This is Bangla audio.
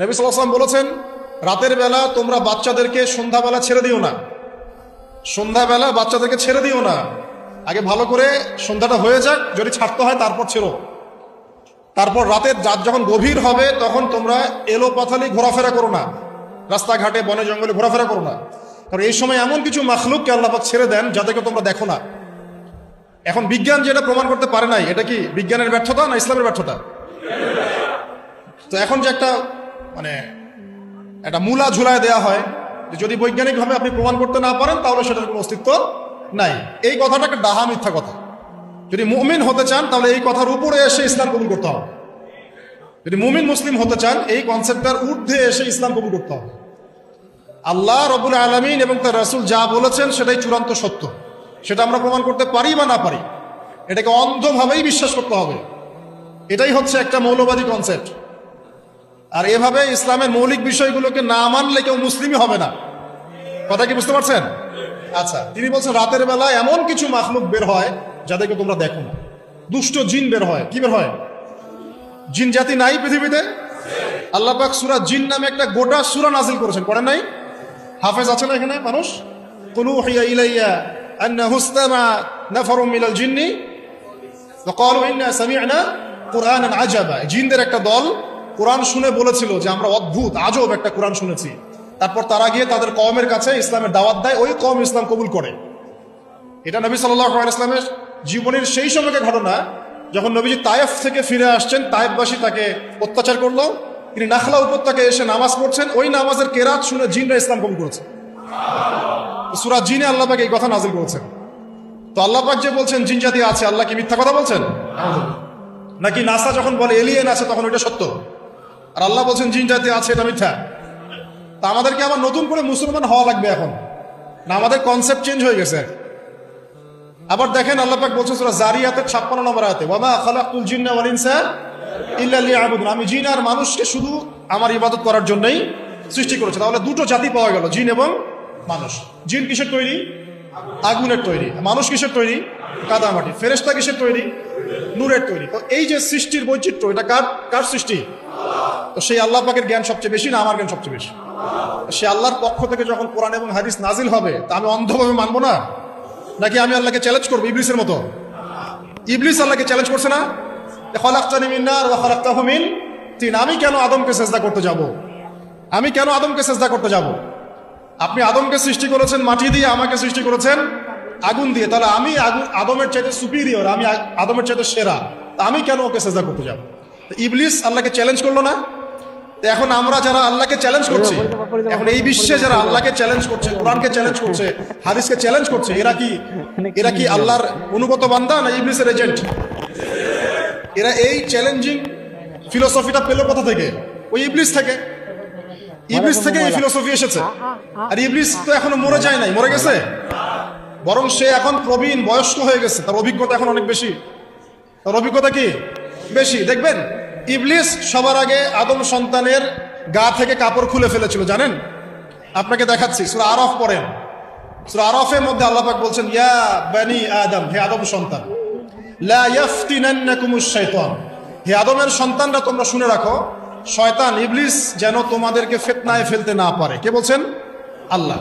নবী সাল্লাল্লাহু আলাইহি ওয়াসাল্লাম বলেছেন, রাতের বেলা তোমরা বাচ্চাদেরকে সন্ধ্যাবেলা ছেড়ে দিও না। সন্ধ্যাবেলা বাচ্চাদেরকে ছেড়ে দিও না, আগে ভালো করে সন্ধ্যাটা হয়ে যাক, যদি ছাড়তে হয় তারপর ছেড়ো। তারপর রাতের রাত যখন গভীর হবে তখন তোমরা এলো পাথালি ঘোরাফেরা করো না, রাস্তাঘাটে বনে জঙ্গলে ঘোরাফেরা করো না, কারণ এই সময় এমন কিছু মাখলুককে আল্লাহ পাক ছেড়ে দেন যাদেরকে তোমরা দেখো না। এখন বিজ্ঞান যেটা প্রমাণ করতে পারে নাই, এটা কি বিজ্ঞানের ব্যর্থতা না ইসলামের ব্যর্থতা? তো এখন যে একটা মূলা ঝুলায় দেয়া হয় যে যদি বৈজ্ঞানিকভাবে আপনি প্রমাণ করতে না পারেন তাহলে সেটার কোনো অস্তিত্ব নাই, এই কথাটা একটা ডাহা মিথ্যা কথা। যদি মুমিন হতে চান তাহলে এই কথার উপরে এসে ইসলাম কবুল করতে হবে। যদি মুমিন মুসলিম হতে চান এই কনসেপ্টটার ঊর্ধ্বে এসে ইসলাম কবুল করতে হবে। আল্লাহ রব্বুল আলামিন এবং তার রাসূল যা বলেছেন সেটাই চূড়ান্ত সত্য, সেটা আমরা প্রমাণ করতে পারি বা না পারি, এটাকে অন্ধভাবেই বিশ্বাস করতে হবে। এটাই হচ্ছে একটা মৌলবাদী কনসেপ্ট। আর এভাবে ইসলামের মৌলিক বিষয়গুলোকে না মানলে কেউ মুসলিমই হবে না। কথা কি বুঝতে পারছেন? আচ্ছা, তিনি বলছেন রাতের বেলা এমন কিছু মাখলুক বের হয় যাদেরকে তোমরা দেখো না। দুষ্ট জিন বের হয়। কি বের হয়? জিন জাতি নাই পৃথিবীতে? আল্লাহ পাক সূরা জিন নামে একটা গোটা সূরা নাজিল করেছেন, পড়েন নাই? হাফেজ আছে না এখানে মানুষ? কুল উহিয়া ইলাইয়া আন্নাহু ইসতামা নাফারুম মিনাল জিন্নি ফাকালু ইন্না সামি'না কুরআনান আজাবা। জিনদের একটা দল কোরআন শুনে বলেছিল যে আমরা অদ্ভুত আজব একটা কোরআন শুনেছি। তারপর তারা গিয়ে তাদের কওমের কাছে ইসলামের দাওয়াত দেয়, ওই কওম ইসলাম কবুল করে। এটা নবী সাল্লাল্লাহু আলাইহি ওয়াসাল্লামের জীবনের সেই সময়কার ঘটনা, যখন নবীজি তায়েফ থেকে ফিরে আসছেন, তায়েফবাসী তাকে অত্যাচার করলো, তিনি নাখলা উপত্যকায় এসে নামাজ পড়ছেন, ওই নামাজের কেরাত শুনে জিনরা ইসলাম কবুল করেছে। সূরা জিনে আল্লাহ পাক এই কথা নাজিল করেছেন। তো আল্লাহ পাক যে বলছেন জিন জাতি আছে, আল্লাহ কি মিথ্যা কথা বলছেন? নাকি নাসা যখন বলে এলিয়েন আছে তখন ওইটা সত্য, আর আল্লাহ বলছেন জিন জাতি আছে এটা মিথ্যা? তা আমাদেরকে আবার নতুন করে মুসলমান হওয়া লাগবে এখন, না আমাদের কনসেপ্ট চেঞ্জ হয়ে গেছে? আবার দেখেন আল্লাহ পাক বলছেন সূরা জারিয়াতের 56 নম্বর আয়াতে, ওয়া মা খালাকতুল জিন্না ওয়াল ইনসা ইল্লা লিয়াবুদুন, আমি জিন আর মানুষকে শুধু আমার ইবাদত করার জন্যই সৃষ্টি করেছি। তাহলে দুটো জাতি পাওয়া গেল, জিন এবং মানুষ। জিন কিসের তৈরি? আগুনের তৈরি। মানুষ কিসের তৈরি? কাদামাটি। ফেরেশতা কিসের তৈরি? নূরের তৈরি। তো এই যে সৃষ্টির বৈচিত্র্য, এটা কার সৃষ্টি? তো সেই আল্লাহ পাকের জ্ঞান সবচেয়ে বেশি না আমার জ্ঞান সবচেয়ে বেশি? সে আল্লাহর পক্ষ থেকে যখন কোরআন এবং হাদিস নাজিল হবে তা আমি অন্ধভাবে মানবো না, নাকি আমি আল্লাহকে চ্যালেঞ্জ করবো ইবলিসের মতো? ইবলিস আল্লাহকে চ্যালেঞ্জ করছে না, খালাকতানি মিন নার ওয়া খালাকতাহু মিন তিন, আমি কেন আদমকে সেজদা করতে যাব? আমি কেন আদমকে সেজদা করতে যাব? আপনি আদমকে সৃষ্টি করেছেন মাটি দিয়ে, আমাকে সৃষ্টি করেছেন আগুন দিয়ে, তাহলে আমি আদমের চাইতে সুপিরিয়র, আমি আদমের চাইতে সেরা, তা আমি কেন ওকে সেজদা করতে যাব? ইবলিস আল্লাহকে চ্যালেঞ্জ করলো না? তো এখন আমরা যারা আল্লাহকে চ্যালেঞ্জ করছি, এখন এই বিশ্বে যারা আল্লাহকে চ্যালেঞ্জ করছে, কোরআনকে চ্যালেঞ্জ করছে, হাদিসকে চ্যালেঞ্জ করছে, এরা কি আল্লাহর অনুগত বান্দা না ইবলিসের এজেন্ট? এরা এই চ্যালেঞ্জিং ফিলোসফিটা পেল কোথা থেকে? ওই ইবলিস থেকে। ইবলিস থেকে এই ফিলোসফি এসেছে। আর ইবলিস তো এখনো মরে যায় নাই, মরে গেছে, বরং সে এখন প্রবীণ বয়স্ক হয়ে গেছে, তার অভিজ্ঞতা এখন অনেক বেশি। তার অভিজ্ঞতা কি বেশি? দেখবেন ইবলিস সবার আগে আদম সন্তানের গা থেকে কাপড় খুলে ফেলেছিল, জানেন? আপনাকে দেখাচ্ছি, সূরা আরাফ পড়েন। সূরা আরাফের মধ্যে আল্লাহ পাক বলছেন, ইয়া বানি আদম, হে আদম সন্তান, লা ইয়াফতিনান্নাকুমুশ শাইতান, হে আদমের সন্তানরা তোমরা শুনে রাখো, শয়তান ইবলিস যেন তোমাদেরকে ফিতনায় ফেলতে না পারে। কে বলছেন? আল্লাহ।